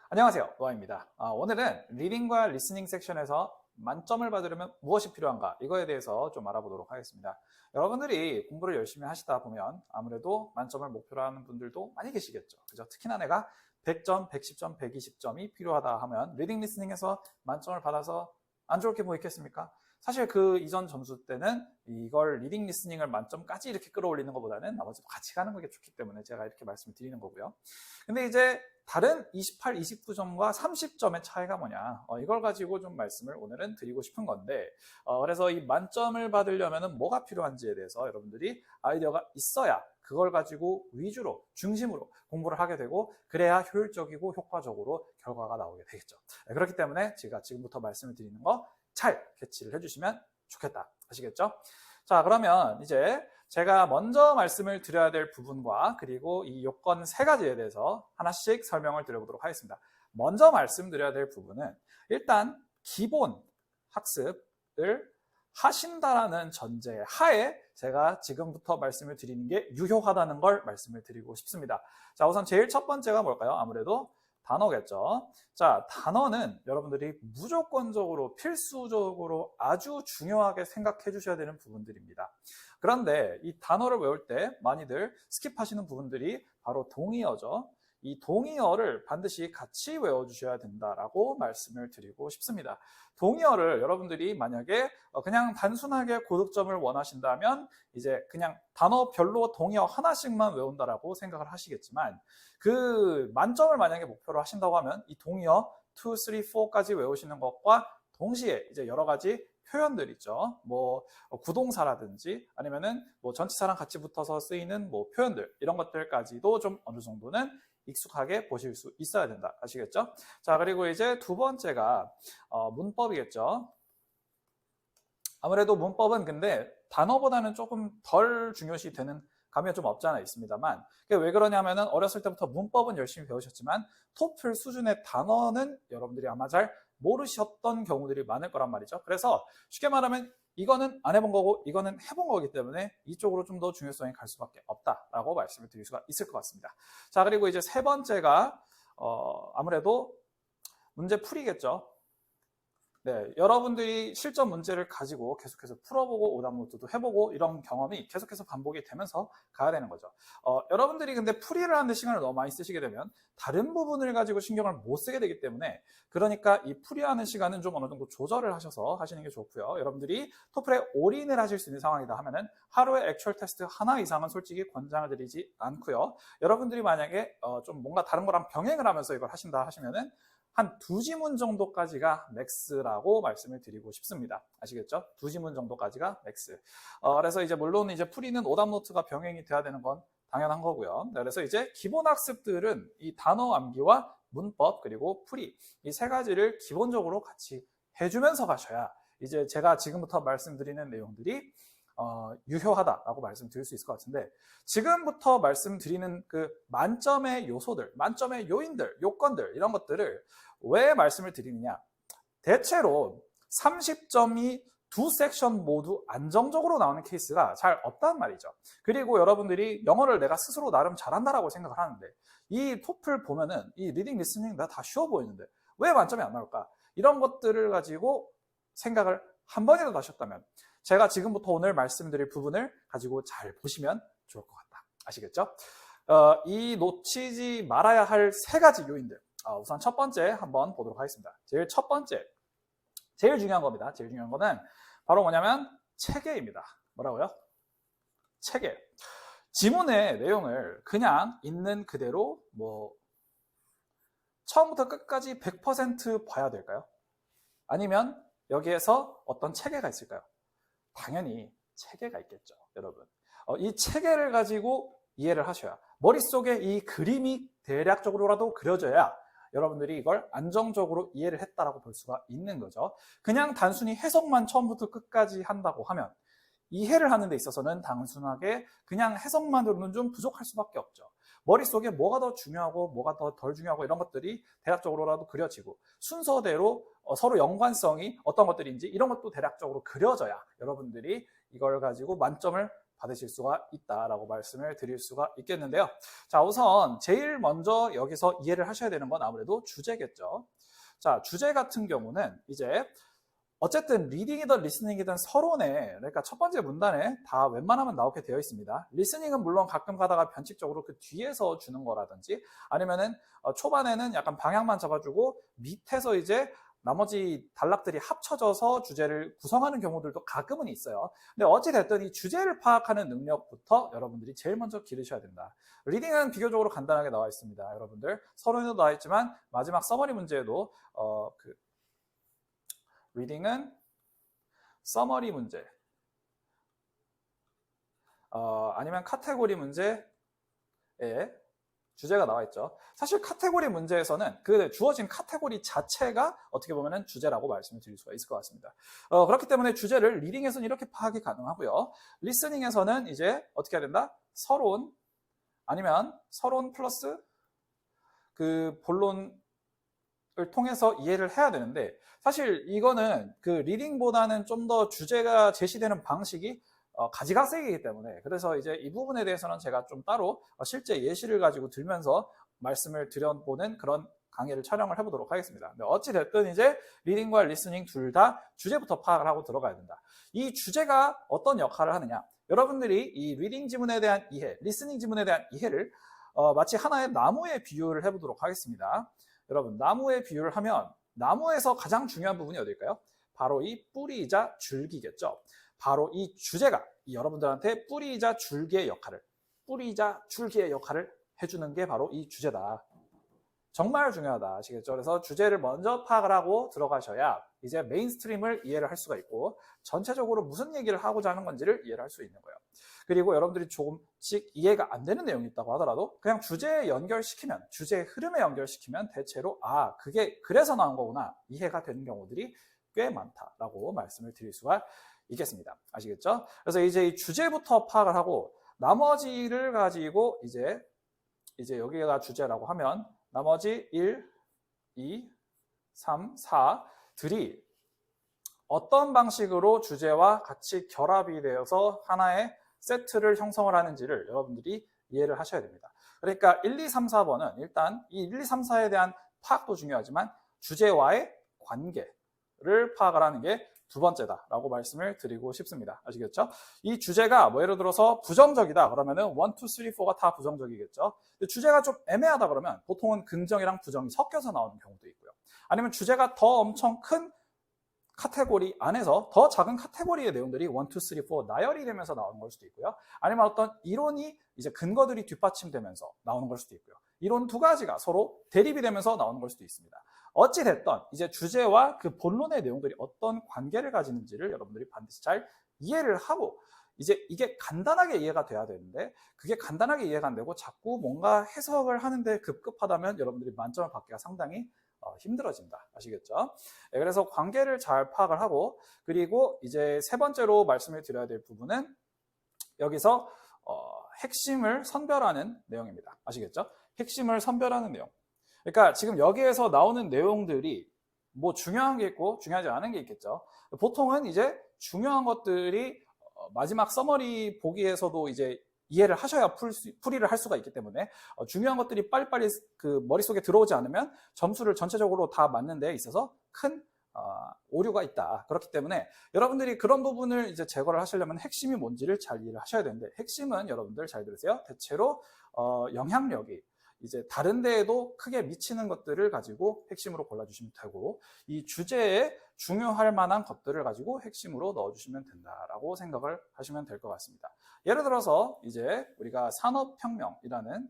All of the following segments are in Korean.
안녕하세요, 노아입니다. 오늘은 리딩과 리스닝 섹션에서 만점을 받으려면 무엇이 필요한가 이거에 대해서 좀 알아보도록 하겠습니다. 여러분들이 공부를 열심히 하시다 보면 아무래도 만점을 목표로 하는 분들도 많이 계시겠죠. 그죠? 특히나 내가 100점, 110점, 120점이 필요하다 하면 리딩 리스닝에서 만점을 받아서 안 좋을 게 뭐 있겠습니까? 사실 그 이전 점수 때는 이걸 리딩 리스닝을 만점까지 이렇게 끌어올리는 것보다는 나머지도 같이 가는 게 좋기 때문에 제가 이렇게 말씀을 드리는 거고요. 근데 이제 다른 28, 29점과 30점의 차이가 뭐냐, 이걸 가지고 좀 말씀을 오늘은 드리고 싶은 건데, 그래서 이 만점을 받으려면 뭐가 필요한지에 대해서 여러분들이 아이디어가 있어야 그걸 가지고 위주로, 중심으로 공부를 하게 되고, 그래야 효율적이고 효과적으로 결과가 나오게 되겠죠. 그렇기 때문에 제가 지금부터 말씀을 드리는 거 잘 캐치를 해주시면 좋겠다. 아시겠죠? 자, 그러면 이제 제가 먼저 말씀을 드려야 될 부분과 그리고 이 요건 세 가지에 대해서 하나씩 설명을 드려보도록 하겠습니다. 먼저 말씀드려야 될 부분은 일단 기본 학습을 하신다라는 전제 하에 제가 지금부터 말씀을 드리는 게 유효하다는 걸 말씀을 드리고 싶습니다. 자, 우선 제일 첫 번째가 뭘까요? 아무래도 단어겠죠. 자, 단어는 여러분들이 무조건적으로 필수적으로 아주 중요하게 생각해 주셔야 되는 부분들입니다. 그런데 이 단어를 외울 때 많이들 스킵하시는 부분들이 바로 동의어죠. 이 동의어를 반드시 같이 외워주셔야 된다라고 말씀을 드리고 싶습니다. 동의어를 여러분들이 만약에 그냥 단순하게 고득점을 원하신다면 이제 그냥 단어별로 동의어 하나씩만 외운다라고 생각을 하시겠지만, 그 만점을 만약에 목표로 하신다고 하면 이 동의어 2, 3, 4까지 외우시는 것과 동시에 이제 여러 가지 표현들 있죠. 뭐 구동사라든지 아니면은 뭐 전치사랑 같이 붙어서 쓰이는 뭐 표현들, 이런 것들까지도 좀 어느 정도는 익숙하게 보실 수 있어야 된다. 아시겠죠? 자, 그리고 이제 두 번째가 문법이겠죠. 아무래도 문법은 근데 단어보다는 조금 덜 중요시 되는 감이 좀 없지 않아 있습니다만, 왜 그러냐면은 어렸을 때부터 문법은 열심히 배우셨지만 토플 수준의 단어는 여러분들이 아마 잘 모르셨던 경우들이 많을 거란 말이죠. 그래서 쉽게 말하면 이거는 안 해본 거고 이거는 해본 거기 때문에 이쪽으로 좀 더 중요성이 갈 수밖에 없다라고 말씀을 드릴 수가 있을 것 같습니다. 자, 그리고 이제 세 번째가 아무래도 문제 풀이겠죠. 네, 여러분들이 실전 문제를 가지고 계속해서 풀어보고 오답노트도 해보고 이런 경험이 계속해서 반복이 되면서 가야 되는 거죠. 여러분들이 근데 풀이를 하는 시간을 너무 많이 쓰시게 되면 다른 부분을 가지고 신경을 못 쓰게 되기 때문에, 그러니까 이 풀이하는 시간은 좀 어느 정도 조절을 하셔서 하시는 게 좋고요. 여러분들이 토플에 올인을 하실 수 있는 상황이다 하면은 하루에 액츄얼 테스트 하나 이상은 솔직히 권장을 드리지 않고요. 여러분들이 만약에 좀 뭔가 다른 거랑 병행을 하면서 이걸 하신다 하시면은 한 2지문 정도까지가 맥스라고 말씀을 드리고 싶습니다. 아시겠죠? 2지문 정도까지가 맥스. 그래서 이제 물론 이제 풀이는 오답노트가 병행이 돼야 되는 건 당연한 거고요. 그래서 이제 기본 학습들은 이 단어 암기와 문법 그리고 풀이, 이 세 가지를 기본적으로 같이 해주면서 가셔야 이제 제가 지금부터 말씀드리는 내용들이 유효하다라고 말씀드릴 수 있을 것 같은데, 지금부터 말씀드리는 그 만점의 요소들, 만점의 요인들, 요건들, 이런 것들을 왜 말씀을 드리느냐, 대체로 30점이 두 섹션 모두 안정적으로 나오는 케이스가 잘 없단 말이죠. 그리고 여러분들이 영어를 내가 스스로 나름 잘한다라고 생각을 하는데, 이 토플 보면은 이 리딩 리스닝 나 다 쉬워 보이는데 왜 만점이 안 나올까, 이런 것들을 가지고 생각을 한 번이라도 하셨다면 제가 지금부터 오늘 말씀드릴 부분을 가지고 잘 보시면 좋을 것 같다. 아시겠죠? 이 놓치지 말아야 할 세 가지 요인들. 우선 첫 번째 한번 보도록 하겠습니다. 제일 첫 번째, 제일 중요한 겁니다. 제일 중요한 거는 바로 뭐냐면 체계입니다. 뭐라고요? 체계. 지문의 내용을 그냥 있는 그대로 뭐 처음부터 끝까지 100% 봐야 될까요? 아니면 여기에서 어떤 체계가 있을까요? 당연히 체계가 있겠죠, 여러분. 이 체계를 가지고 이해를 하셔야, 머릿속에 이 그림이 대략적으로라도 그려져야 여러분들이 이걸 안정적으로 이해를 했다라고 볼 수가 있는 거죠. 그냥 단순히 해석만 처음부터 끝까지 한다고 하면 이해를 하는 데 있어서는 단순하게 그냥 해석만으로는 좀 부족할 수밖에 없죠. 머릿속에 뭐가 더 중요하고 뭐가 더 덜 중요하고 이런 것들이 대략적으로라도 그려지고, 순서대로 서로 연관성이 어떤 것들인지 이런 것도 대략적으로 그려져야 여러분들이 이걸 가지고 만점을 받으실 수가 있다라고 말씀을 드릴 수가 있겠는데요. 자, 우선 제일 먼저 여기서 이해를 하셔야 되는 건 아무래도 주제겠죠. 자, 주제 같은 경우는 이제 어쨌든 리딩이든 리스닝이든 서론에, 그러니까 첫 번째 문단에 다 웬만하면 나오게 되어 있습니다. 리스닝은 물론 가끔 가다가 변칙적으로 그 뒤에서 주는 거라든지 아니면은 초반에는 약간 방향만 잡아주고 밑에서 이제 나머지 단락들이 합쳐져서 주제를 구성하는 경우들도 가끔은 있어요. 근데 어찌됐든 이 주제를 파악하는 능력부터 여러분들이 제일 먼저 기르셔야 된다. 리딩은 비교적으로 간단하게 나와 있습니다. 여러분들 서론에도 나와 있지만 마지막 서머리 문제에도 리딩은 서머리 문제 아니면 카테고리 문제에 주제가 나와 있죠. 사실 카테고리 문제에서는 그 주어진 카테고리 자체가 어떻게 보면 주제라고 말씀을 드릴 수가 있을 것 같습니다. 그렇기 때문에 주제를 리딩에서는 이렇게 파악이 가능하고요. 리스닝에서는 이제 어떻게 해야 된다? 서론 아니면 서론 플러스 그 본론을 통해서 이해를 해야 되는데 사실 이거는 그 리딩보다는 좀 더 주제가 제시되는 방식이 가지각색이기 때문에 그래서 이제 이 부분에 대해서는 제가 좀 따로 실제 예시를 가지고 들면서 말씀을 드려보는 그런 강의를 촬영을 해보도록 하겠습니다. 근데 어찌됐든 이제 리딩과 리스닝 둘 다 주제부터 파악을 하고 들어가야 된다. 이 주제가 어떤 역할을 하느냐? 여러분들이 이 리딩 지문에 대한 이해, 리스닝 지문에 대한 이해를 마치 하나의 나무에 비유를 해보도록 하겠습니다. 여러분 나무에 비유를 하면 나무에서 가장 중요한 부분이 어딜까요? 바로 이 뿌리이자 줄기겠죠. 바로 이 주제가 여러분들한테 뿌리이자 줄기의 역할을 해주는 게 바로 이 주제다. 정말 중요하다. 아시겠죠? 그래서 주제를 먼저 파악을 하고 들어가셔야 이제 메인스트림을 이해를 할 수가 있고 전체적으로 무슨 얘기를 하고자 하는 건지를 이해를 할 수 있는 거예요. 그리고 여러분들이 조금씩 이해가 안 되는 내용이 있다고 하더라도 그냥 주제에 연결시키면, 주제의 흐름에 연결시키면 대체로 그게 그래서 나온 거구나 이해가 되는 경우들이 꽤 많다라고 말씀을 드릴 수가 있겠습니다. 아시겠죠? 그래서 이제 이 주제부터 파악을 하고 나머지를 가지고 이제 여기가 주제라고 하면 나머지 1, 2, 3, 4들이 어떤 방식으로 주제와 같이 결합이 되어서 하나의 세트를 형성을 하는지를 여러분들이 이해를 하셔야 됩니다. 그러니까 1, 2, 3, 4번은 일단 이 1, 2, 3, 4에 대한 파악도 중요하지만 주제와의 관계를 파악을 하는 게 두 번째다라고 말씀을 드리고 싶습니다. 아시겠죠? 이 주제가 뭐 예를 들어서 부정적이다 그러면은 1, 2, 3, 4가 다 부정적이겠죠. 근데 주제가 좀 애매하다 그러면 보통은 긍정이랑 부정이 섞여서 나오는 경우도 있고요. 아니면 주제가 더 엄청 큰 카테고리 안에서 더 작은 카테고리의 내용들이 1, 2, 3, 4 나열이 되면서 나오는 걸 수도 있고요. 아니면 어떤 이론이 이제 근거들이 뒷받침되면서 나오는 걸 수도 있고요. 이론 두 가지가 서로 대립이 되면서 나오는 걸 수도 있습니다. 어찌됐든 이제 주제와 그 본론의 내용들이 어떤 관계를 가지는지를 여러분들이 반드시 잘 이해를 하고 이제 이게 간단하게 이해가 돼야 되는데 그게 간단하게 이해가 안 되고 자꾸 뭔가 해석을 하는데 급급하다면 여러분들이 만점을 받기가 상당히 힘들어진다. 아시겠죠? 네, 그래서 관계를 잘 파악을 하고 그리고 이제 세 번째로 말씀을 드려야 될 부분은 여기서 핵심을 선별하는 내용입니다. 아시겠죠? 핵심을 선별하는 내용. 그러니까 지금 여기에서 나오는 내용들이 뭐 중요한 게 있고 중요하지 않은 게 있겠죠. 보통은 이제 중요한 것들이 마지막 서머리 보기에서도 이제 이해를 하셔야 풀이를 할 수가 있기 때문에 중요한 것들이 빨리빨리 그 머릿속에 들어오지 않으면 점수를 전체적으로 다 맞는 데 있어서 큰 오류가 있다. 그렇기 때문에 여러분들이 그런 부분을 이제 제거를 하시려면 핵심이 뭔지를 잘 이해를 하셔야 되는데 핵심은 여러분들 잘 들으세요. 대체로 영향력이 이제 다른 데에도 크게 미치는 것들을 가지고 핵심으로 골라주시면 되고 이 주제에 중요할 만한 것들을 가지고 핵심으로 넣어주시면 된다라고 생각을 하시면 될 것 같습니다. 예를 들어서 이제 우리가 산업혁명이라는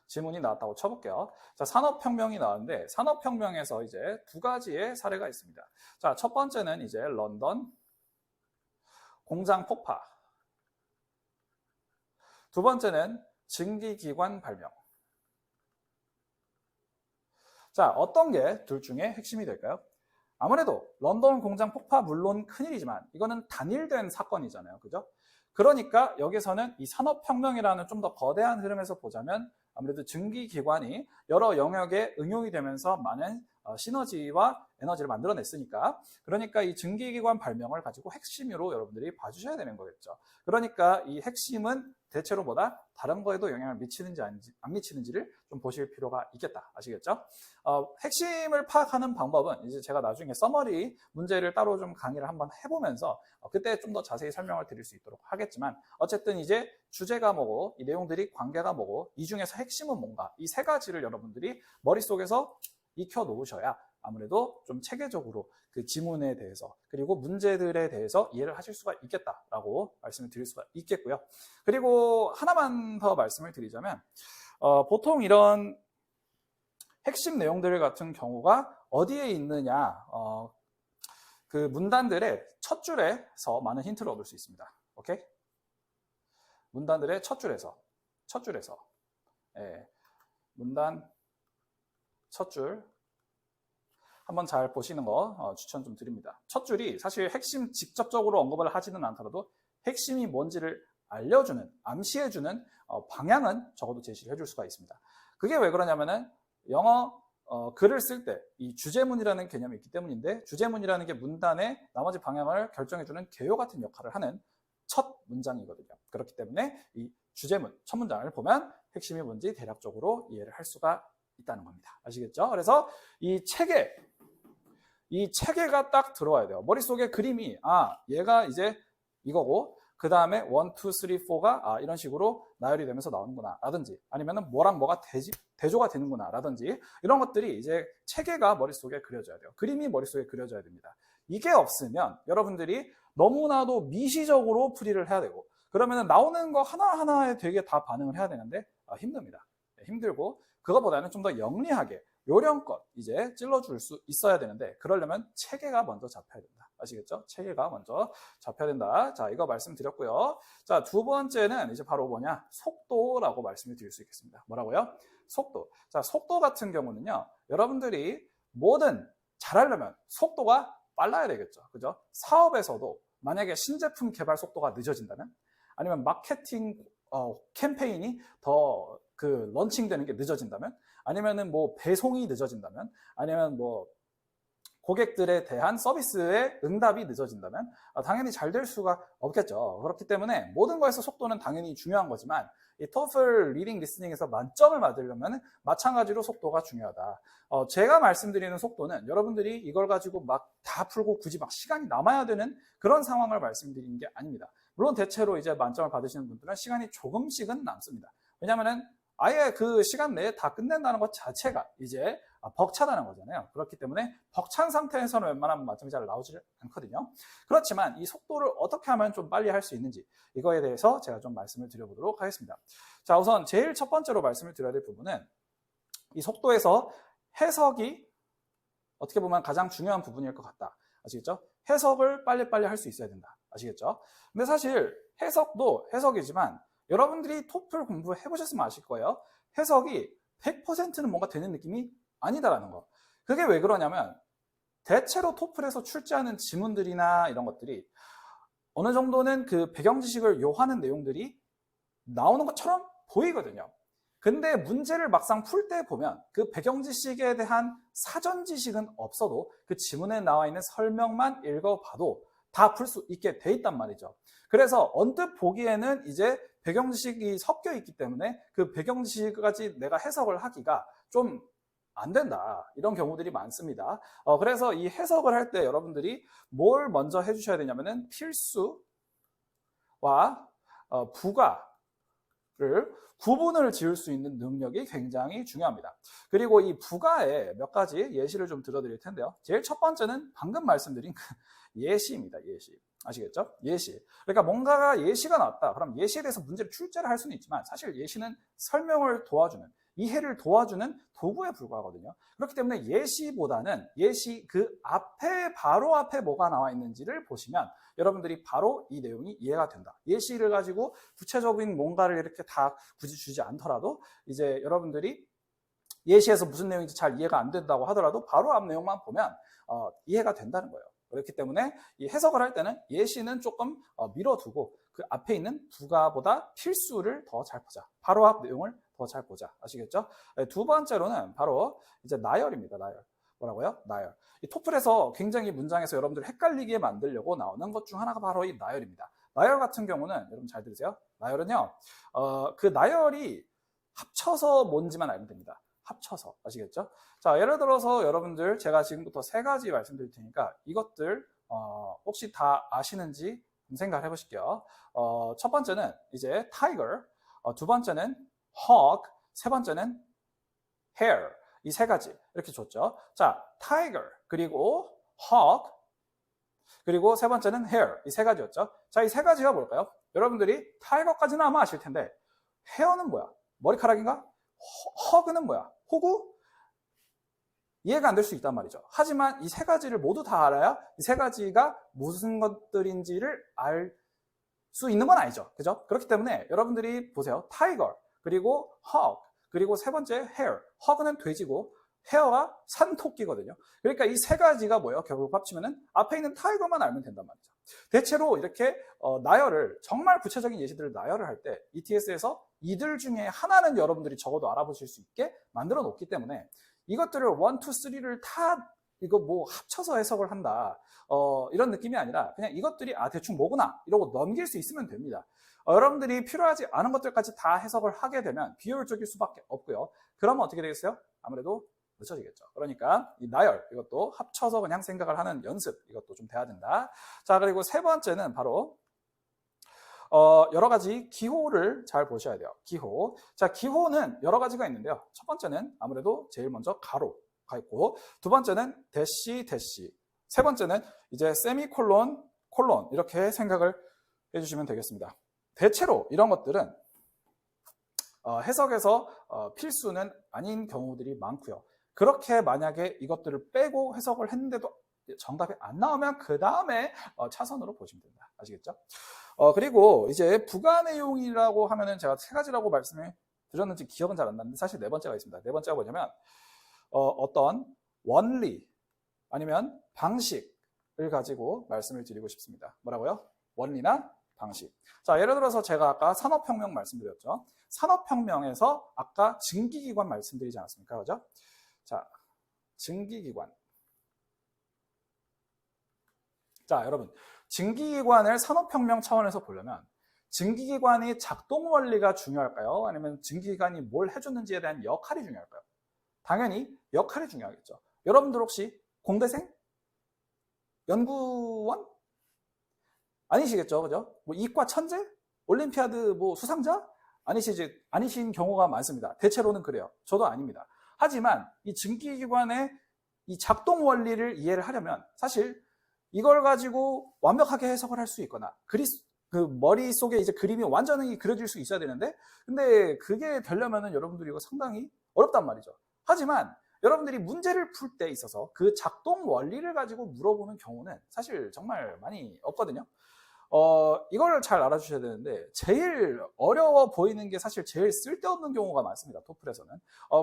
질문이 나왔다고 쳐볼게요. 자, 산업혁명이 나왔는데 산업혁명에서 이제 두 가지의 사례가 있습니다. 자, 첫 번째는 이제 런던 공장 폭파. 두 번째는 증기기관 발명. 자, 어떤 게 둘 중에 핵심이 될까요? 아무래도 런던 공장 폭파 물론 큰일이지만 이거는 단일된 사건이잖아요. 그죠? 그러니까 여기서는 이 산업혁명이라는 좀 더 거대한 흐름에서 보자면 아무래도 증기기관이 여러 영역에 응용이 되면서 많은 시너지와 에너지를 만들어냈으니까. 그러니까 이 증기기관 발명을 가지고 핵심으로 여러분들이 봐주셔야 되는 거겠죠. 그러니까 이 핵심은 대체로 뭐다? 다른 거에도 영향을 미치는지 안 미치는지를 좀 보실 필요가 있겠다. 아시겠죠? 핵심을 파악하는 방법은 이제 제가 나중에 서머리 문제를 따로 좀 강의를 한번 해보면서 그때 좀 더 자세히 설명을 드릴 수 있도록 하겠지만, 어쨌든 이제 주제가 뭐고 이 내용들이 관계가 뭐고 이 중에서 핵심은 뭔가, 이 세 가지를 여러분들이 머릿속에서 익혀 놓으셔야 아무래도 좀 체계적으로 그 지문에 대해서 그리고 문제들에 대해서 이해를 하실 수가 있겠다라고 말씀을 드릴 수가 있겠고요. 그리고 하나만 더 말씀을 드리자면, 보통 이런 핵심 내용들 같은 경우가 어디에 있느냐, 그 문단들의 첫 줄에서 많은 힌트를 얻을 수 있습니다. 오케이? 문단들의 첫 줄에서 예, 문단 첫 줄 한번 잘 보시는 거 추천 좀 드립니다. 첫 줄이 사실 핵심 직접적으로 언급을 하지는 않더라도 핵심이 뭔지를 알려주는, 암시해주는 방향은 적어도 제시를 해줄 수가 있습니다. 그게 왜 그러냐면은 영어 글을 쓸 때 이 주제문이라는 개념이 있기 때문인데, 주제문이라는 게 문단의 나머지 방향을 결정해주는 개요 같은 역할을 하는 첫 문장이거든요. 그렇기 때문에 이 주제문, 첫 문장을 보면 핵심이 뭔지 대략적으로 이해를 할 수가 있다는 겁니다. 아시겠죠? 그래서 이 체계가 딱 들어와야 돼요. 머릿속에 그림이, 얘가 이제 이거고, 그 다음에 1, 2, 3, 4가 이런 식으로 나열이 되면서 나오는구나 라든지, 아니면은 뭐랑 뭐가 대조가 되는구나 라든지, 이런 것들이 이제 체계가 머릿속에 그려져야 돼요. 그림이 머릿속에 그려져야 됩니다. 이게 없으면 여러분들이 너무나도 미시적으로 풀이를 해야 되고, 그러면은 나오는 거 하나하나에 되게 다 반응을 해야 되는데 힘듭니다. 힘들고, 그거보다는 좀 더 영리하게 요령껏 이제 찔러줄 수 있어야 되는데, 그러려면 체계가 먼저 잡혀야 된다. 아시겠죠? 체계가 먼저 잡혀야 된다. 자, 이거 말씀드렸고요. 자, 두 번째는 이제 바로 뭐냐? 속도라고 말씀을 드릴 수 있겠습니다. 뭐라고요? 속도. 자, 속도 같은 경우는요, 여러분들이 뭐든 잘하려면 속도가 빨라야 되겠죠. 그죠? 사업에서도 만약에 신제품 개발 속도가 늦어진다면, 아니면 마케팅 캠페인이 더 런칭되는 게 늦어진다면, 아니면은 뭐 배송이 늦어진다면, 아니면 뭐 고객들에 대한 서비스의 응답이 늦어진다면 당연히 잘 될 수가 없겠죠. 그렇기 때문에 모든 거에서 속도는 당연히 중요한 거지만, 이 토플 리딩 리스닝에서 만점을 받으려면 마찬가지로 속도가 중요하다. 제가 말씀드리는 속도는 여러분들이 이걸 가지고 막 다 풀고 굳이 막 시간이 남아야 되는 그런 상황을 말씀드리는 게 아닙니다. 물론 대체로 이제 만점을 받으시는 분들은 시간이 조금씩은 남습니다. 왜냐하면은 아예 그 시간 내에 다 끝낸다는 것 자체가 이제 벅차다는 거잖아요. 그렇기 때문에 벅찬 상태에서는 웬만하면 만점이 잘 나오지 않거든요. 그렇지만 이 속도를 어떻게 하면 좀 빨리 할 수 있는지, 이거에 대해서 제가 좀 말씀을 드려보도록 하겠습니다. 자, 우선 제일 첫 번째로 말씀을 드려야 될 부분은, 이 속도에서 해석이 어떻게 보면 가장 중요한 부분일 것 같다. 아시겠죠? 해석을 빨리빨리 할 수 있어야 된다. 아시겠죠? 근데 사실 해석도 해석이지만, 여러분들이 토플 공부해 보셨으면 아실 거예요. 해석이 100%는 뭔가 되는 느낌이 아니다라는 거. 그게 왜 그러냐면, 대체로 토플에서 출제하는 지문들이나 이런 것들이 어느 정도는 그 배경 지식을 요하는 내용들이 나오는 것처럼 보이거든요. 근데 문제를 막상 풀 때 보면 그 배경 지식에 대한 사전 지식은 없어도 그 지문에 나와 있는 설명만 읽어봐도 다 풀 수 있게 돼 있단 말이죠. 그래서 언뜻 보기에는 이제 배경 지식이 섞여 있기 때문에 그 배경 지식까지 내가 해석을 하기가 좀 안 된다, 이런 경우들이 많습니다. 그래서 이 해석을 할 때 여러분들이 뭘 먼저 해주셔야 되냐면은 필수와 부가를 구분을 지을 수 있는 능력이 굉장히 중요합니다. 그리고 이 부가에 몇 가지 예시를 좀 들어드릴 텐데요. 제일 첫 번째는 방금 말씀드린 그 예시입니다. 예시. 아시겠죠? 예시. 그러니까 뭔가가 예시가 나왔다. 그럼 예시에 대해서 문제를 출제를 할 수는 있지만, 사실 예시는 설명을 도와주는, 이해를 도와주는 도구에 불과하거든요. 그렇기 때문에 예시보다는 예시 그 앞에, 바로 앞에 뭐가 나와 있는지를 보시면 여러분들이 바로 이 내용이 이해가 된다. 예시를 가지고 구체적인 뭔가를 이렇게 다 굳이 주지 않더라도 이제 여러분들이 예시에서 무슨 내용인지 잘 이해가 안 된다고 하더라도 바로 앞 내용만 보면 이해가 된다는 거예요. 그렇기 때문에 이 해석을 할 때는 예시는 조금 밀어두고 그 앞에 있는 부가보다 필수를 더 잘 보자. 바로 앞 내용을 더 잘 보자. 아시겠죠? 두 번째로는 바로 이제 나열입니다. 나열. 뭐라고요? 나열. 이 토플에서 굉장히 문장에서 여러분들 헷갈리게 만들려고 나오는 것 중 하나가 바로 이 나열입니다. 나열 같은 경우는 여러분 잘 들으세요. 나열은요, 그 나열이 합쳐서 뭔지만 알면 됩니다. 합쳐서. 아시겠죠? 자, 예를 들어서 여러분들 제가 지금부터 3가지 말씀드릴 테니까 이것들 혹시 다 아시는지 생각을 해보실게요. 첫 번째는 이제 tiger, 두 번째는 hawk, 세 번째는 hare. 이 3가지 이렇게 줬죠. 자, tiger 그리고 hawk 그리고 세 번째는 hare. 이 3가지였죠. 자, 이 3가지가 뭘까요? 여러분들이 tiger까지는 아마 아실 텐데 hare는 뭐야? 머리카락인가? hawk는 뭐야? 호구? 이해가 안 될 수 있단 말이죠. 하지만 이 3가지를 모두 다 알아야 이 3가지가 무슨 것들인지를 알 수 있는 건 아니죠. 그죠? 그렇기 때문에 여러분들이 보세요. tiger, 그리고 hawk, 그리고 세 번째 hare. hawk는 돼지고 hare가 산토끼거든요. 그러니까 이 3가지가 뭐예요? 결국 합치면은 앞에 있는 tiger만 알면 된단 말이죠. 대체로 이렇게 나열을, 정말 구체적인 예시들을 나열을 할 때 ETS에서 이들 중에 하나는 여러분들이 적어도 알아보실 수 있게 만들어 놓기 때문에 이것들을 1, 2, 3를 다 이거 뭐 합쳐서 해석을 한다. 이런 느낌이 아니라 그냥 이것들이 대충 뭐구나 이러고 넘길 수 있으면 됩니다. 여러분들이 필요하지 않은 것들까지 다 해석을 하게 되면 비효율적일 수밖에 없고요. 그러면 어떻게 되겠어요? 아무래도 늦춰지겠죠. 그러니까 이 나열, 이것도 합쳐서 그냥 생각을 하는 연습, 이것도 좀 돼야 된다. 자, 그리고 3번째는 바로 여러 가지 기호를 잘 보셔야 돼요. 기호. 자, 기호는 여러 가지가 있는데요. 첫 번째는 아무래도 제일 먼저 가로가 있고, 두 번째는 대시, 대시. 세 번째는 이제 세미콜론, 콜론 이렇게 생각을 해주시면 되겠습니다. 대체로 이런 것들은 해석에서 필수는 아닌 경우들이 많고요. 그렇게 만약에 이것들을 빼고 해석을 했는데도 정답이 안 나오면 그 다음에 차선으로 보시면 됩니다. 아시겠죠? 그리고 이제 부가 내용이라고 하면은 제가 3가지라고 말씀을 드렸는지 기억은 잘 안 나는데 사실 4번째가 있습니다. 4번째가 뭐냐면 어떤 원리 아니면 방식을 가지고 말씀을 드리고 싶습니다. 뭐라고요? 원리나 방식. 자, 예를 들어서 제가 아까 산업혁명 말씀드렸죠. 산업혁명에서 아까 증기기관 말씀드리지 않았습니까? 그죠? 자, 증기기관. 자, 여러분, 증기기관을 산업혁명 차원에서 보려면 증기기관의 작동 원리가 중요할까요? 아니면 증기기관이 뭘 해줬는지에 대한 역할이 중요할까요? 당연히 역할이 중요하겠죠. 여러분들 혹시 공대생? 연구원? 아니시겠죠, 그죠? 뭐 이과 천재? 올림피아드 뭐 수상자? 아니신 경우가 많습니다. 대체로는 그래요. 저도 아닙니다. 하지만 이 증기기관의 이 작동 원리를 이해를 하려면 사실 이걸 가지고 완벽하게 해석을 할 수 있거나 그 머릿속에 이제 그림이 완전히 그려질 수 있어야 되는데 근데 그게 되려면은 여러분들이 이거 상당히 어렵단 말이죠. 하지만 여러분들이 문제를 풀 때 있어서 그 작동 원리를 가지고 물어보는 경우는 사실 정말 많이 없거든요. 이걸 잘 알아주셔야 되는데 제일 어려워 보이는 게 사실 제일 쓸데없는 경우가 많습니다. 토플에서는.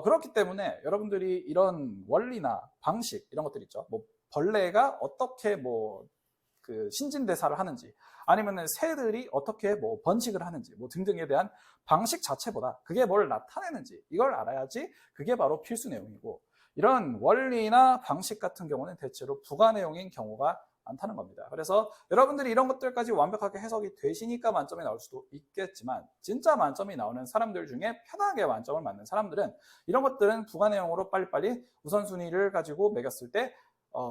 그렇기 때문에 여러분들이 이런 원리나 방식 이런 것들 있죠. 뭐 벌레가 어떻게 그 신진대사를 하는지 아니면 새들이 어떻게 번식을 하는지 등등에 대한 방식 자체보다 그게 뭘 나타내는지 이걸 알아야지 그게 바로 필수 내용이고 이런 원리나 방식 같은 경우는 대체로 부가 내용인 경우가 많다는 겁니다. 그래서 여러분들이 이런 것들까지 완벽하게 해석이 되시니까 만점이 나올 수도 있겠지만 진짜 만점이 나오는 사람들 중에 편하게 만점을 맞는 사람들은 이런 것들은 부가 내용으로 빨리빨리 우선순위를 가지고 매겼을 때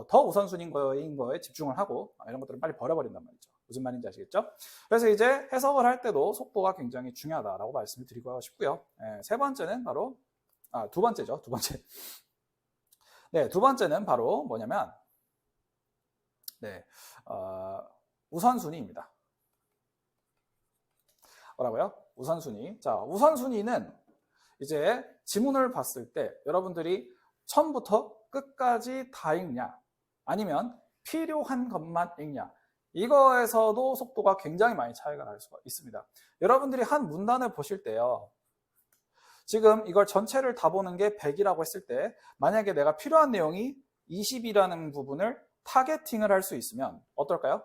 더 우선순위인 거에 집중을 하고 이런 것들은 빨리 버려버린단 말이죠. 무슨 말인지 아시겠죠? 그래서 이제 해석을 할 때도 속도가 굉장히 중요하다라고 말씀을 드리고 싶고요. 세 번째는 바로 두 번째죠. 두 번째. 네, 두 번째는 바로 뭐냐면 우선순위입니다. 뭐라고요? 우선순위. 자, 우선순위는 이제 지문을 봤을 때 여러분들이 처음부터 끝까지 다 읽냐 아니면 필요한 것만 읽냐 이거에서도 속도가 굉장히 많이 차이가 날 수가 있습니다. 여러분들이 한 문단을 보실 때요. 지금 이걸 전체를 다 보는 게 100이라고 했을 때 만약에 내가 필요한 내용이 20이라는 부분을 타겟팅을 할 수 있으면 어떨까요?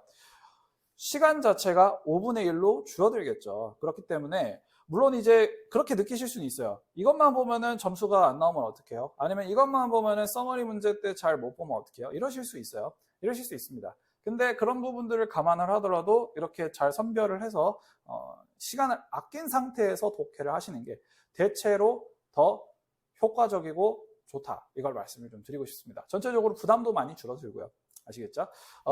시간 자체가 5분의 1로 줄어들겠죠. 그렇기 때문에 물론 이제 그렇게 느끼실 수는 있어요. 이것만 보면은 점수가 안 나오면 어떡해요? 아니면 이것만 보면은 서머리 문제 때 잘 못 보면 어떡해요? 이러실 수 있어요. 이러실 수 있습니다. 근데 그런 부분들을 감안을 하더라도 이렇게 잘 선별을 해서 시간을 아낀 상태에서 독해를 하시는 게 대체로 더 효과적이고 좋다. 이걸 말씀을 좀 드리고 싶습니다. 전체적으로 부담도 많이 줄어들고요. 아시겠죠?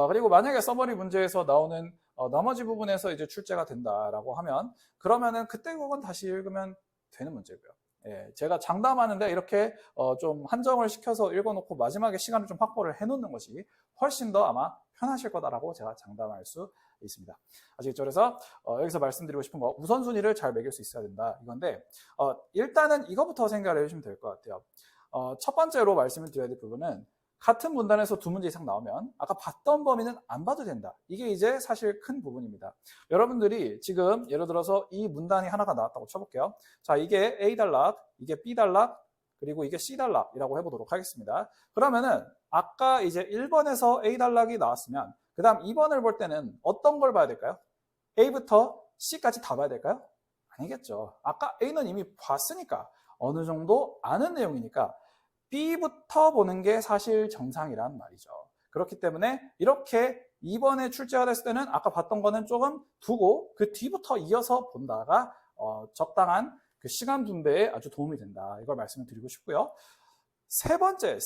그리고 만약에 서머리 문제에서 나오는 나머지 부분에서 이제 출제가 된다라고 하면 그러면은 그때 그건 다시 읽으면 되는 문제고요. 예, 제가 장담하는데 이렇게 좀 한정을 시켜서 읽어놓고 마지막에 시간을 좀 확보를 해놓는 것이 훨씬 더 아마 편하실 거다라고 제가 장담할 수 있습니다. 아시겠죠? 그래서 여기서 말씀드리고 싶은 거 우선순위를 잘 매길 수 있어야 된다 이건데 일단은 이거부터 생각을 해주시면 될 것 같아요. 첫 번째로 말씀을 드려야 될 부분은 같은 문단에서 두 문제 이상 나오면 아까 봤던 범위는 안 봐도 된다. 이게 이제 사실 큰 부분입니다. 여러분들이 지금 예를 들어서 이 문단이 하나가 나왔다고 쳐볼게요. 자, 이게 A단락, 이게 B단락, 그리고 이게 C단락이라고 해보도록 하겠습니다. 그러면은 아까 이제 1번에서 A단락이 나왔으면 그 다음 2번을 볼 때는 어떤 걸 봐야 될까요? A부터 C까지 다 봐야 될까요? 아니겠죠. 아까 A는 이미 봤으니까 어느 정도 아는 내용이니까 B부터 보는 게 사실 정상이란 말이죠. 그렇기 때문에 이렇게 2번에 출제가 됐을 때는 아까 봤던 거는 조금 두고 그 뒤부터 이어서 본다가 적당한 그 시간 분배에 아주 도움이 된다. 이걸 말씀을 드리고 싶고요. 세 번째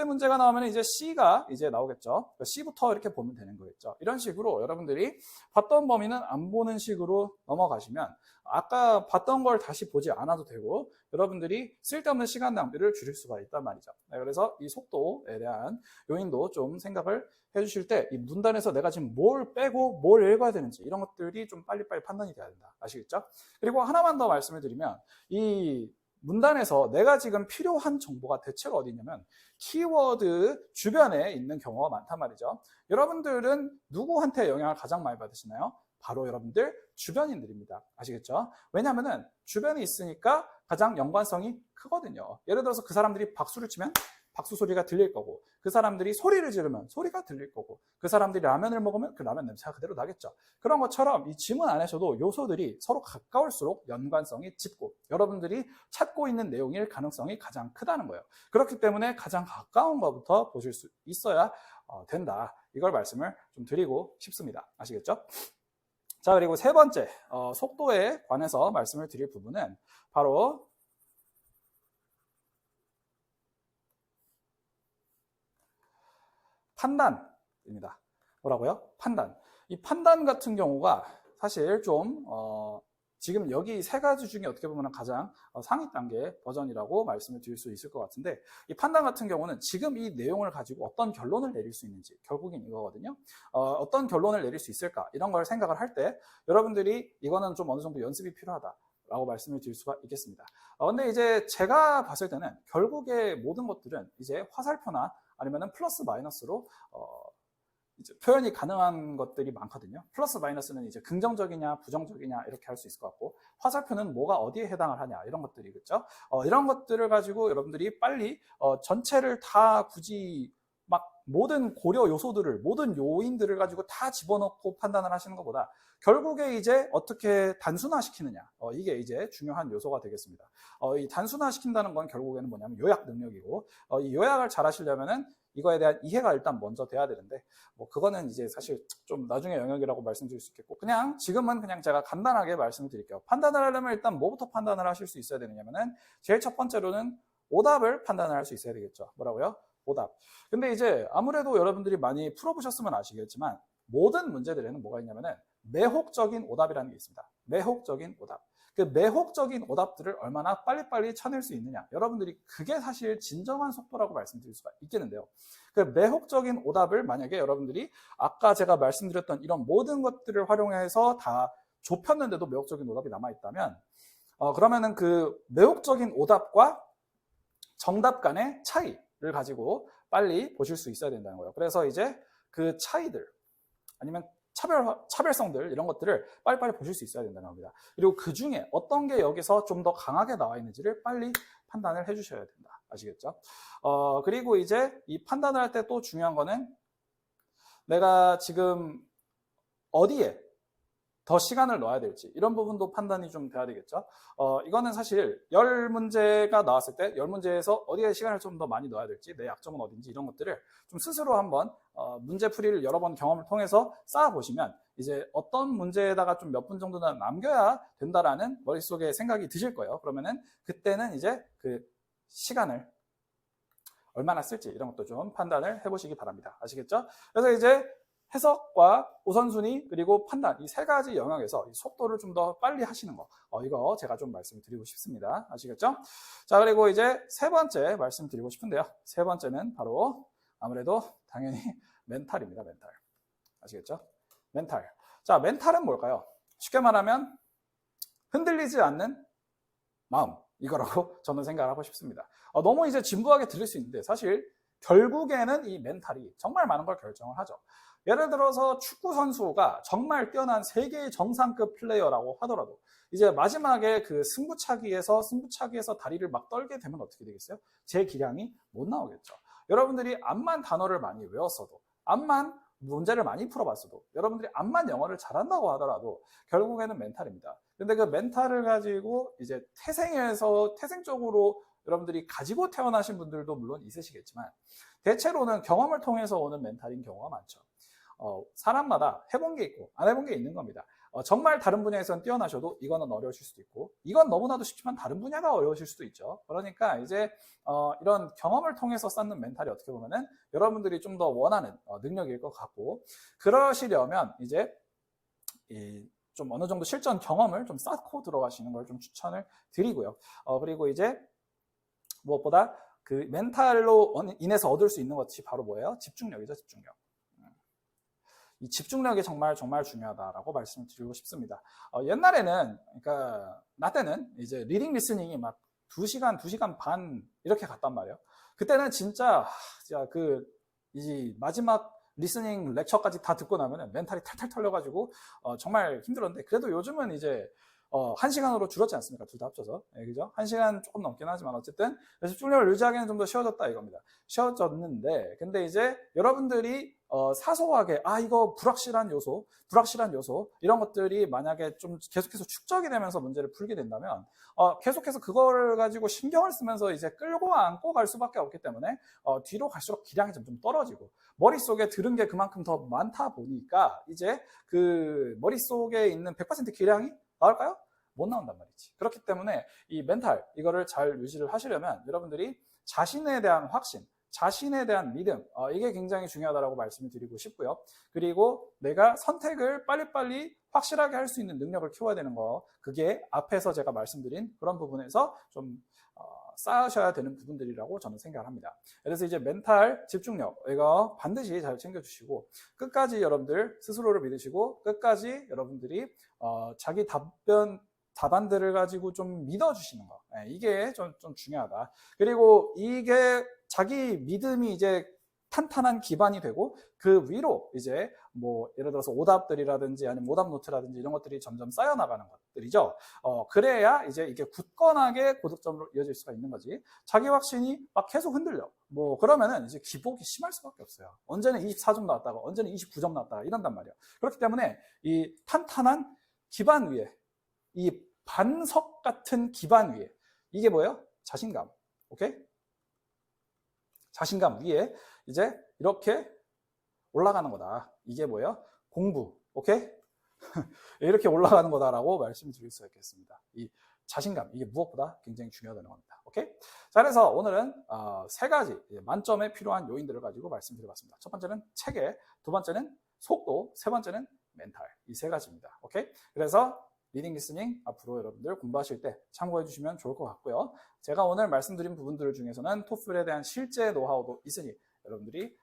문제가 나오면 이제 C가 이제 나오겠죠. C부터 이렇게 보면 되는 거겠죠. 이런 식으로 여러분들이 봤던 범위는 안 보는 식으로 넘어가시면 아까 봤던 걸 다시 보지 않아도 되고 여러분들이 쓸데없는 시간 낭비를 줄일 수가 있단 말이죠. 그래서 이 속도에 대한 요인도 좀 생각을 해주실 때 이 문단에서 내가 지금 뭘 빼고 뭘 읽어야 되는지 이런 것들이 좀 빨리빨리 판단이 돼야 된다. 아시겠죠? 그리고 하나만 더 말씀을 드리면 이 문단에서 내가 지금 필요한 정보가 대체가 어디 있냐면 키워드 주변에 있는 경우가 많단 말이죠. 여러분들은 누구한테 영향을 가장 많이 받으시나요? 바로 여러분들 주변인들입니다. 아시겠죠? 왜냐하면 주변에 있으니까 가장 연관성이 크거든요. 예를 들어서 그 사람들이 박수를 치면 박수 소리가 들릴 거고 그 사람들이 소리를 지르면 소리가 들릴 거고 그 사람들이 라면을 먹으면 그 라면 냄새가 그대로 나겠죠. 그런 것처럼 이 지문 안에서도 요소들이 서로 가까울수록 연관성이 짙고 여러분들이 찾고 있는 내용일 가능성이 가장 크다는 거예요. 그렇기 때문에 가장 가까운 것부터 보실 수 있어야 된다. 이걸 말씀을 좀 드리고 싶습니다. 아시겠죠? 자, 그리고 세 번째 속도에 관해서 말씀을 드릴 부분은 바로 판단입니다. 뭐라고요? 판단. 이 판단 같은 경우가 사실 좀 지금 여기 세 가지 중에 어떻게 보면 가장 상위 단계 버전이라고 말씀을 드릴 수 있을 것 같은데 이 판단 같은 경우는 지금 이 내용을 가지고 어떤 결론을 내릴 수 있는지 결국엔 이거거든요. 어떤 결론을 내릴 수 있을까 이런 걸 생각을 할 때 여러분들이 이거는 좀 어느 정도 연습이 필요하다. 라고 말씀을 드릴 수가 있겠습니다. 근데 이제 제가 봤을 때는 결국에 모든 것들은 이제 화살표나 아니면은 플러스 마이너스로 이제 표현이 가능한 것들이 많거든요. 플러스 마이너스는 이제 긍정적이냐 부정적이냐 이렇게 할 수 있을 것 같고 화살표는 뭐가 어디에 해당을 하냐 이런 것들이겠죠. 이런 것들을 가지고 여러분들이 빨리 전체를 다 굳이 막 모든 고려 요소들을 모든 요인들을 가지고 다 집어넣고 판단을 하시는 것보다 결국에 이제 어떻게 단순화시키느냐 이게 이제 중요한 요소가 되겠습니다. 이 단순화시킨다는 건 결국에는 뭐냐면 요약 능력이고 이 요약을 잘 하시려면은 이거에 대한 이해가 일단 먼저 돼야 되는데 뭐 그거는 이제 사실 좀 나중에 영역이라고 말씀드릴 수 있겠고 그냥 지금은 그냥 제가 간단하게 말씀드릴게요. 판단을 하려면 일단 뭐부터 판단을 하실 수 있어야 되느냐면은 제일 첫 번째로는 오답을 판단을 할 수 있어야 되겠죠. 뭐라고요? 오답. 근데 이제 아무래도 여러분들이 많이 풀어보셨으면 아시겠지만 모든 문제들에는 뭐가 있냐면은 매혹적인 오답이라는 게 있습니다. 매혹적인 오답. 그 매혹적인 오답들을 얼마나 빨리빨리 쳐낼 수 있느냐. 여러분들이 그게 사실 진정한 속도라고 말씀드릴 수가 있겠는데요. 그 매혹적인 오답을 만약에 여러분들이 아까 제가 말씀드렸던 이런 모든 것들을 활용해서 다 좁혔는데도 매혹적인 오답이 남아있다면 그러면은 그 매혹적인 오답과 정답 간의 차이를 가지고 빨리 보실 수 있어야 된다는 거예요. 그래서 이제 그 차이들 아니면 차별성들 이런 것들을 빨리빨리 보실 수 있어야 된다는 겁니다. 그리고 그 중에 어떤 게 여기서 좀 더 강하게 나와 있는지를 빨리 판단을 해주셔야 된다. 아시겠죠? 그리고 이제 이 판단을 할 때 또 중요한 거는 내가 지금 어디에 더 시간을 넣어야 될지 이런 부분도 판단이 좀 돼야 되겠죠. 이거는 사실 10문제가 나왔을 때 10문제에서 어디에 시간을 좀 더 많이 넣어야 될지 내 약점은 어딘지 이런 것들을 좀 스스로 한번 문제 풀이를 여러 번 경험을 통해서 쌓아보시면 이제 어떤 문제에다가 좀 몇 분 정도는 남겨야 된다라는 머릿속에 생각이 드실 거예요. 그러면은 그때는 이제 그 시간을 얼마나 쓸지 이런 것도 좀 판단을 해보시기 바랍니다. 아시겠죠? 그래서 이제 해석과 우선순위 그리고 판단 이 세 가지 영역에서 이 속도를 좀 더 빨리 하시는 거 이거 제가 좀 말씀드리고 싶습니다. 아시겠죠? 자, 그리고 이제 세 번째 말씀드리고 싶은데요. 세 번째는 바로 아무래도 당연히 멘탈입니다. 멘탈. 아시겠죠? 멘탈. 자, 멘탈은 뭘까요? 쉽게 말하면 흔들리지 않는 마음 이거라고 저는 생각을 하고 싶습니다. 너무 이제 진부하게 들릴 수 있는데 사실 결국에는 이 멘탈이 정말 많은 걸 결정을 하죠. 예를 들어서 축구 선수가 정말 뛰어난 세계 정상급 플레이어라고 하더라도 이제 마지막에 그 승부차기에서 다리를 막 떨게 되면 어떻게 되겠어요? 제 기량이 못 나오겠죠. 여러분들이 암만 단어를 많이 외웠어도 암만 문제를 많이 풀어봤어도 여러분들이 암만 영어를 잘한다고 하더라도 결국에는 멘탈입니다. 근데 그 멘탈을 가지고 이제 태생적으로 여러분들이 가지고 태어나신 분들도 물론 있으시겠지만 대체로는 경험을 통해서 오는 멘탈인 경우가 많죠. 사람마다 해본 게 있고 안 해본 게 있는 겁니다. 정말 다른 분야에서는 뛰어나셔도 이거는 어려우실 수도 있고 이건 너무나도 쉽지만 다른 분야가 어려우실 수도 있죠. 그러니까 이제 이런 경험을 통해서 쌓는 멘탈이 어떻게 보면은 여러분들이 좀 더 원하는 능력일 것 같고 그러시려면 이제 좀 어느 정도 실전 경험을 좀 쌓고 들어가시는 걸 좀 추천을 드리고요. 그리고 이제 무엇보다 그 멘탈로 인해서 얻을 수 있는 것이 바로 뭐예요? 집중력이죠, 집중력. 이 집중력이 정말 중요하다라고 말씀을 드리고 싶습니다. 옛날에는, 그러니까 나 때는 이제 리딩 리스닝이 막 2시간, 2시간 반 이렇게 갔단 말이에요. 그때는 진짜 이 마지막 리스닝 렉처까지 다 듣고 나면 멘탈이 탈탈 털려가지고 정말 힘들었는데 그래도 요즘은 이제 1시간으로 줄었지 않습니까? 둘 다 합쳐서. 네, 그죠? 1시간 조금 넘긴 하지만 어쨌든 집중력을 유지하기는 좀 더 쉬워졌다 이겁니다. 쉬워졌는데 근데 이제 여러분들이 사소하게 이거 불확실한 요소 이런 것들이 만약에 좀 계속해서 축적이 되면서 문제를 풀게 된다면 계속해서 그거를 가지고 신경을 쓰면서 이제 끌고 안고 갈 수밖에 없기 때문에 뒤로 갈수록 기량이 점점 떨어지고 머릿속에 들은 게 그만큼 더 많다 보니까 이제 그 머릿속에 있는 100% 기량이 나올까요? 못 나온단 말이지. 그렇기 때문에 이 멘탈 이거를 잘 유지를 하시려면 여러분들이 자신에 대한 확신, 자신에 대한 믿음 이게 굉장히 중요하다고 말씀을 드리고 싶고요. 그리고 내가 선택을 빨리빨리 확실하게 할 수 있는 능력을 키워야 되는 거 그게 앞에서 제가 말씀드린 그런 부분에서 좀 쌓으셔야 되는 부분들이라고 저는 생각을 합니다. 그래서 이제 멘탈, 집중력 이거 반드시 잘 챙겨주시고 끝까지 여러분들 스스로를 믿으시고 끝까지 여러분들이 자기 답안들을 가지고 좀 믿어주시는 거 이게 좀 중요하다. 그리고 이게 자기 믿음이 이제 탄탄한 기반이 되고 그 위로 이제 뭐 예를 들어서 오답들이라든지 아니면 오답 노트라든지 이런 것들이 점점 쌓여 나가는 것들이죠. 그래야 이제 이게 굳건하게 고득점으로 이어질 수가 있는 거지. 자기 확신이 막 계속 흔들려. 뭐 그러면은 이제 기복이 심할 수밖에 없어요. 언제는 24점 나왔다가 언제는 29점 나왔다가 이런단 말이야. 그렇기 때문에 이 탄탄한 기반 위에 이 반석 같은 기반 위에 이게 뭐예요? 자신감. 오케이? 자신감 위에 이제 이렇게 올라가는 거다. 이게 뭐예요? 공부. 오케이? 이렇게 올라가는 거다라고 말씀드릴 수 있겠습니다. 이 자신감, 이게 무엇보다 굉장히 중요하다는 겁니다. 오케이? 자, 그래서 오늘은 세 가지 만점에 필요한 요인들을 가지고 말씀드려봤습니다. 첫 번째는 체계, 두 번째는 속도, 세 번째는 멘탈. 이 세 가지입니다. 오케이? 그래서 리딩 리스닝 앞으로 여러분들 공부하실 때 참고해 주시면 좋을 것 같고요. 제가 오늘 말씀드린 부분들 중에서는 토플에 대한 실제 노하우도 있으니 여러분들이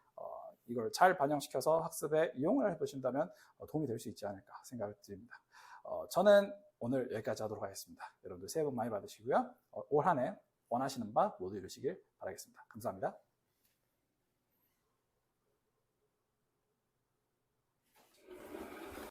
이걸 잘 반영시켜서 학습에 이용을 해보신다면 도움이 될 수 있지 않을까 생각을 드립니다. 저는 오늘 여기까지 하도록 하겠습니다. 여러분들 새해 복 많이 받으시고요. 올 한 해 원하시는 바 모두 이루시길 바라겠습니다. 감사합니다.